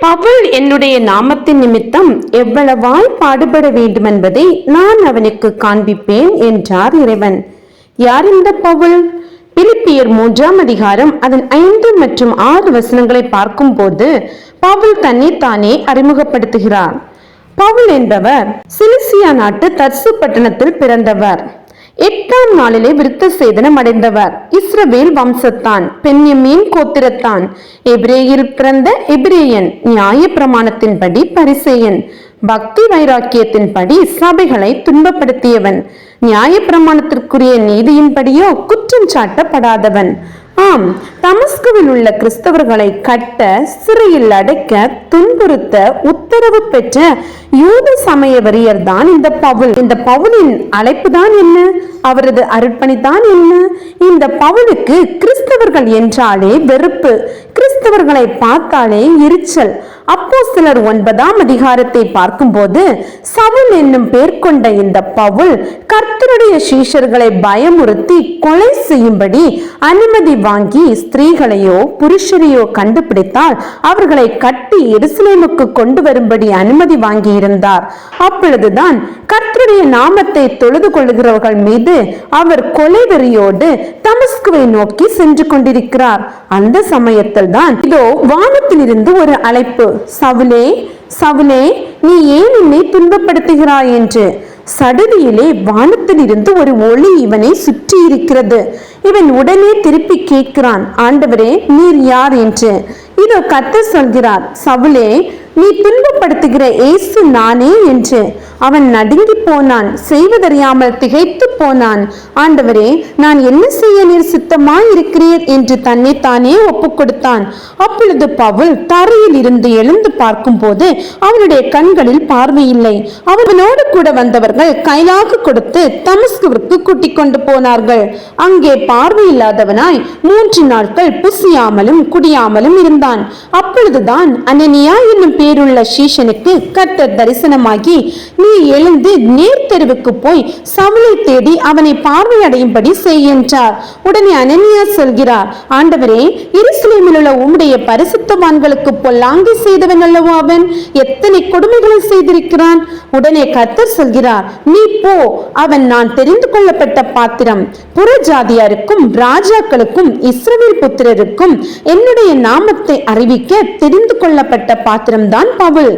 பவுல் என்னுடைய நாமத்தின் நிமித்தம் எவ்வளவாய் பாடுபட வேண்டும் என்பதை நான் அவனுக்கு காண்பிப்பேன் என்றார் இறைவன். யார் இந்த பவுல்? பிலிப்பியர் 3ஆம் அதிகாரம் அதன் 5 மற்றும் 6 வசனங்களை பார்க்கும் போது பவுல் தன்னை தானே அறிமுகப்படுத்துகிறார். பவுல் என்பவர் சிலிசியா நாட்டு தர்சு பட்டணத்தில் பிறந்தவர். 8ஆம் நாளிலே விருத்த சேதனம் அடைந்தவர். இஸ்ரவேல் வம்சத்தான், பென்யமீன் கோத்திரத்தான், எபிரேயில் பிறந்த எபிரேயன், நியாய பிரமாணத்தின்படி பரிசேயன், பக்தி வைராக்கியத்தின்படி சபைகளை துன்பப்படுத்தியவன், நியாய பிரமாணத்திற்குரிய நீதியின்படியோ குற்றம் சாட்டப்படாதவன். ஆம், தமஸ்குவில் உள்ள கிறிஸ்தவர்களை கட்ட, சிறையில் அடைக்க, துன்புறுத்த உத்தரவு பெற்ற யூத சமய வெறியர் தான் இந்த பவுல். இந்த பவுலின் அழைப்பு தான் என்ன? அவரது அர்ப்பணி தான் என்ன? இந்த பவுலுக்கு கிறிஸ்தவர்கள் என்றாலே வெறுப்பு, கிறிஸ்தவர்களை பார்த்தாலே எரிச்சல். அப்போஸ்தலர் 9ஆம் அதிகாரத்தை பார்க்கும்போது சவுல் என்னும் பேர் கொண்ட இந்த பவுல் கர்த்தருடைய சீஷர்களை பயமுறுத்தி கொலை செய்யும்படி அனுமதி வாங்கி ஸ்திரீகளையோ புருஷரையோ கண்டுபிடித்தால் அவர்களை கட்டி எருசலேமுக்கு கொண்டு வரும்படி அனுமதி வாங்கி இருந்தார். அப்பொழுதுதான் கர்த்தருடைய நாமத்தை தொழுது கொள்ளுகிறவர்கள் மீது அவர் கொலை வெறியோடு தமஸ்குவை நோக்கி சென்று கொண்டிருக்கிறார். அந்த சமயத்தில் தான் இதோ வானத்திலிருந்து ஒரு அழைப்பு, சவுலே சவுலே, நீ ஏன் என்னை துன்பப்படுத்துகிறாய் என்று. சடுதியிலே வானத்தில் இருந்து ஒரு ஒளி இவனை சுற்றி இருக்கிறது. இவன் உடனே திருப்பி கேட்கிறான், ஆண்டவரே நீர் யார் என்று. இதோ கர்த்தர் சொல்கிறார், சவுலே நீ துன்பப்படுத்துகிற இயேசு நானே என்று. அவன் நடுங்கி போனான், செய்வதறியாமல் திகைத்து போனான். ஆண்டவரே, நான் என்ன செய்ய நீர் சித்தமாய் இருக்கிறீர் என்று தன்னை தானே ஒப்பு கொடுத்தான். அப்பொழுது பவுல் தரையில் இருந்து எழுந்து பார்க்கும் போது அவனுடைய கண்களில் பார்வையில்லை. அவனோடு கூட வந்தவர்கள் கைலாக கொடுத்து தமஸ்குவிற்கு கூட்டிக் கொண்டு போனார்கள். அங்கே பார்வையில்லாதவனாய் 3 நாட்கள் புசியாமலும் குடியாமலும் இருந்தான். அப்பொழுதுதான் அனனியா என்னும் பேருள்ள சீஷனுக்கு கர்த்தர் தரிசனமாகி, நீ எழுந்து நேர்த்தெருவுக்கு போய் சவுலை தேடி அவனை பார்வையடையும்படி செய் என்றார். உடனே அனனியா சொல்கிறார், ஆண்டவரே, எருசலேமில் உள்ள உம்முடைய பரிசுத்தவான்களுக்கு பொல்லாங்கி செய்தவன் அல்லவோ அவன், எத்தனை கொடுமைகளை செய்திருக்கிறான். உடனே கர்த்தர் சொல்கிறார், நீ போ, அவன் நான் தெரிந்து கொள்ளப்பட்ட பாத்திரம், புறஜாதியாருக்கும் ராஜாக்களுக்கும் இஸ்ரவேல் புத்திரருக்கும் என்னுடைய நாமத்தை அறிவிக்க தெரிந்து கொள்ளப்பட்ட பாத்திரம் தான் பவுல்.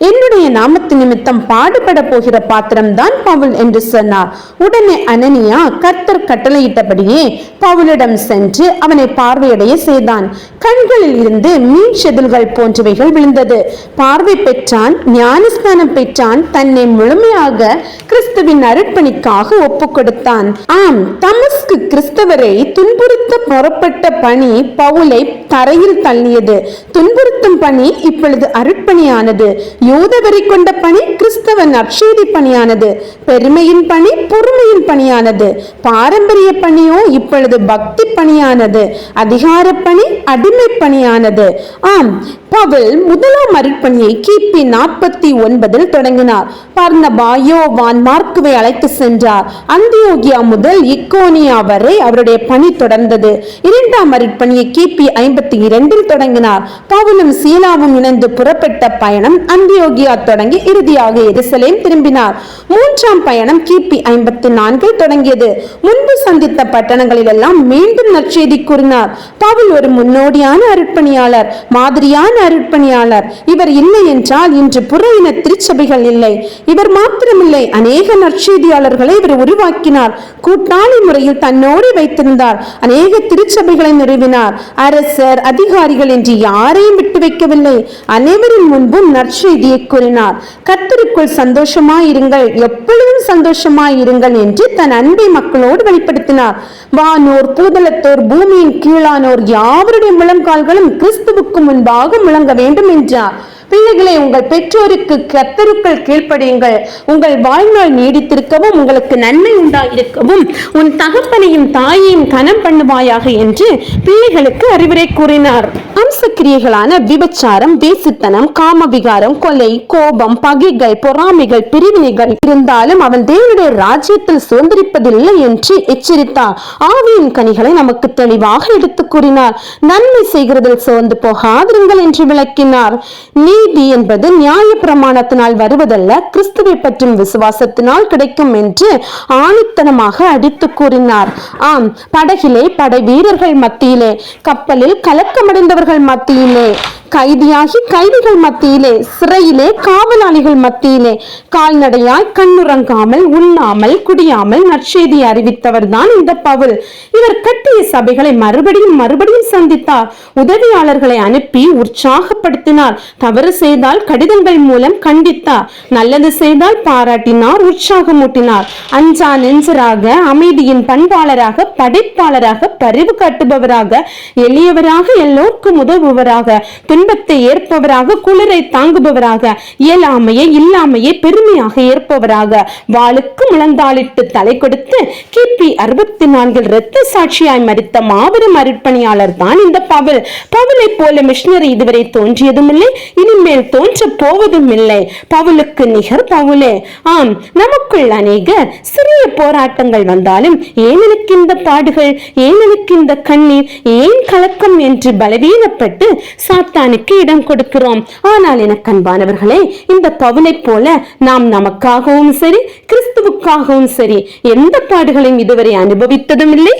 என்னுடைய நாமத்து நிமித்தம் பாடுபட போகிற பாத்திரம் தான் பவுல் என்று சொன்னார். உடனே அனனியா கர்த்தர் கட்டளையிட்டபடியே பவுலிடம் சென்று அவனை பார்வையடைய செய்தான். கண்களில் இருந்து மீன் செதில்கள் போன்றவைகள் விழுந்தது. பார்வை பெற்றான், ஞானஸ்நானம் பெற்றான், தன்னை முழுமையாக கிறிஸ்துவின் அர்ப்பணிக்காக ஒப்பு கொடுத்தான். ஆம், தமஸ்கு கிறிஸ்தவரை துன்புறுத்த புறப்பட்ட பணி பவுலை தரையில் தள்ளியது. துன்புறுத்தும் பணி இப்பொழுது அர்ப்பணியானது. யூத வெறி கொண்ட பணி கிறிஸ்தவ நற்செய்தி பணியானது. பெருமையின் பணி பொறுமையின் பணியானது. பாரம்பரிய பணியோ இப்பொழுது பக்தி பணியானது. அதிகார பணி அடிமை பணியானது. ஆம், பவுல் முதலாம் அருட்பணியை கிபி 49 தொடங்கினார். பர்னபா யோவான் மார்க்குவை அழைத்து சென்றார். அந்தியோகியா முதல் இக்கோனியா வரை அவருடைய பணி தொடர்ந்தது. 2ஆம் அருட்பணியை கிபி 52 தொடங்கினார். பவுலும் சீலாவும் இணைந்து புறப்பட்ட பயணம் அந்தியோகியா தொடங்கி இறுதியாக எருசலேம் திரும்பினார். 3ஆம் பயணம் கிபி 54 தொடங்கியது. முன்பு சந்தித்த பட்டணங்களில் எல்லாம் மீண்டும் நற்செய்தி கூறினார். பவுல் ஒரு முன்னோடியான அருட்பணியாளர், மாதிரியான அருட்பணியாளர். இவர் இல்லை என்றால் இன்று புற இன திருச்சபைகள் இல்லை. இவர் மாத்திரமில்லை, அநேக நற்செய்தியாளர்களை இவர் உருவாக்கினார். கூட்டாளி முறையில் தன்னோடு வைத்திருந்தார். அநேக திருச்சபைகளை நிறுவினார். அரசர், அதிகாரிகள் என்று யாரையும் விட்டு வைக்கவில்லை. அனைவரின் முன்பும் நற்செய்தியை கூறினார். கர்த்தருக்குள் சந்தோஷமாயிருங்கள், எப்பொழுதும் சந்தோஷமாயிருங்கள் என்று தன் அன்பை மக்களோடு வெளிப்படுத்தினார். வானோர், பூதலத்தோர், பூமியின் கீழானோர் யாவருடைய முழங்கால்களும் கிறிஸ்துவுக்கு முன்பாக முழங்க வேண்டும் என்றார். பிள்ளைகளை, உங்கள் பெற்றோருக்கு கர்த்தருக்குள் கீழ்ப்படியுங்கள். உங்கள் வாழ்நாள் நீடித்திருக்கவும் உங்களுக்கு நன்மை உண்டாயிருக்கவும் உன் தகப்பனையும் தாயையும் கனம் பண்ணுவாயாக என்று பிள்ளைகளுக்கு அறிவுரை கூறினார். அம்சக்கிரியைகளான விபச்சாரம், வேசித்தனம், காமவிகாரம், கொலை, கோபம், பகைகள், பொறாமைகள், பிரிவினைகள் இருந்தாலும் அவன் தேவனுடைய ராஜ்யத்தில் சுதந்திரிப்பதில்லை என்று எச்சரித்தார். ஆவியின் கனிகளை நமக்கு தெளிவாக எடுத்து கூறினார். நன்மை செய்கிறதில் சோர்ந்து போகாதிருங்கள் என்று விளக்கினார். நீ நீதி என்பது நியாய பிரமாணத்தினால் வருவதல்ல, கிறிஸ்துவை பற்றும் விசுவாசத்தினால் கிடைக்கும் என்று ஆணித்தனமாக அடித்து கூறினார். ஆம், படகிலே படை வீரர்கள் மத்தியிலே, கப்பலில் கலக்கமடைந்தவர்கள் மத்தியிலே, கைதியாகி கைதிகள் மத்தியிலே, சிறையிலே காவலாளிகள் மத்தியிலே, கால்நடையாய் கண்ணுறங்காமல் உண்ணாமல் குடியாமல் நற்செய்தி அறிவித்தவர் தான் இந்த பவுல். இவர் கட்டிய சபைகளை மறுபடியும் மறுபடியும் சந்தித்தார். உதவியாளர்களை அனுப்பி உற்சாகப்படுத்தினார். தவறு செய்தால் கடிதங்கள் மூலம் கண்டித்தார். நல்லது செய்தால் பாராட்டினார், உற்சாகமூட்டினார். அஞ்சா நெஞ்சராக, அமைதியின் பண்பாளராக, படைப்பாளராக, பரிவு காட்டுபவராக, எளியவராக, எல்லோருக்கும் உதவுவராக, துன்பத்தை ஏற்பவராக, குளிரை தாங்குபவராக, இயலாமையை இல்லாமையை பெருமையாக ஏற்பவராக, வாளுக்கு முழந்தாளிட்டு தலை கொடுத்து கிபி 64 இரத்த சாட்சியாய் மரித்த மாபெரும் அர்ப்பணியாளர் தான் இந்த பவுல். பவுலை போல மிஷனரி இதுவரை தோன்றியதும் இல்லை, இனிமேல் தோன்ற போவதும் இல்லை. பவுலுக்கு நிகர் பவுலே. ஆம், நமக்குள் அநேகர் சிறிய போராட்டங்கள் வந்தாலும் ஏன் எனக்கு இந்த பாடுகள், ஏன் எனக்கு இந்த கண்ணீர், ஏன் கலக்கம் என்று பலவீனப்பட்டு சாத்தானுக்கு இடம் கொடுக்கிறோம். ஆனால் எனக்கு அன்பானவர்களே, இந்த பவுலை போல நாம் நமக்காகவும் சரி, கிறிஸ்துவுக்காகவும் சரி எந்த பாடுகளையும் இதுவரை அனுபவித்ததும் இல்லை,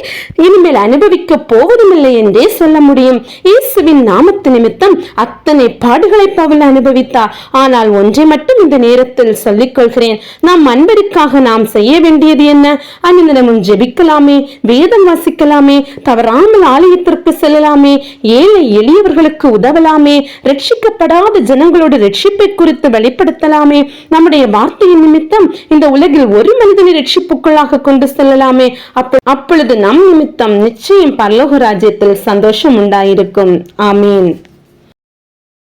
இனிமேல் அனுபவிக்க போவதும் இல்லை என்றே சொல்ல முடியும். இயேசுவின் நாமத்து நிமித்தம் அத்தனை பாடுகளை பவுல் அனுபவித்தார். ஆனால் ஒன்றை மட்டும் இந்த நேரத்தில் சொல்லிக் கொள்கிறேன். நாம் அன்பருக்காக நாம் செய்ய வேண்டியது என்ன? அன்னிடமும் ஜெபிக்கலாமே, வேதம் வாசிக்கலாமே, தவறாமல் ஆலயத்திற்கு செல்லலாமே, ஏழை எளியவர்களுக்கு உதவலாமே, ரட்சிக்கப்படாத ஜனங்களோடு ரட்சிப்பை குறித்து வெளிப்படுத்தலாமே, நம்முடைய வார்த்தையின் நிமித்தம் இந்த உலகில் ஒரு மனிதனை ரட்சிப்புக்குள்ளாக கொண்டு செல்லலாமே. அப்பொழுது நம் நிமித்தம் நிச்சயம் பரலோக ராஜ்யத்தில் சந்தோஷம் உண்டாயிருக்கும். ஆமீன்.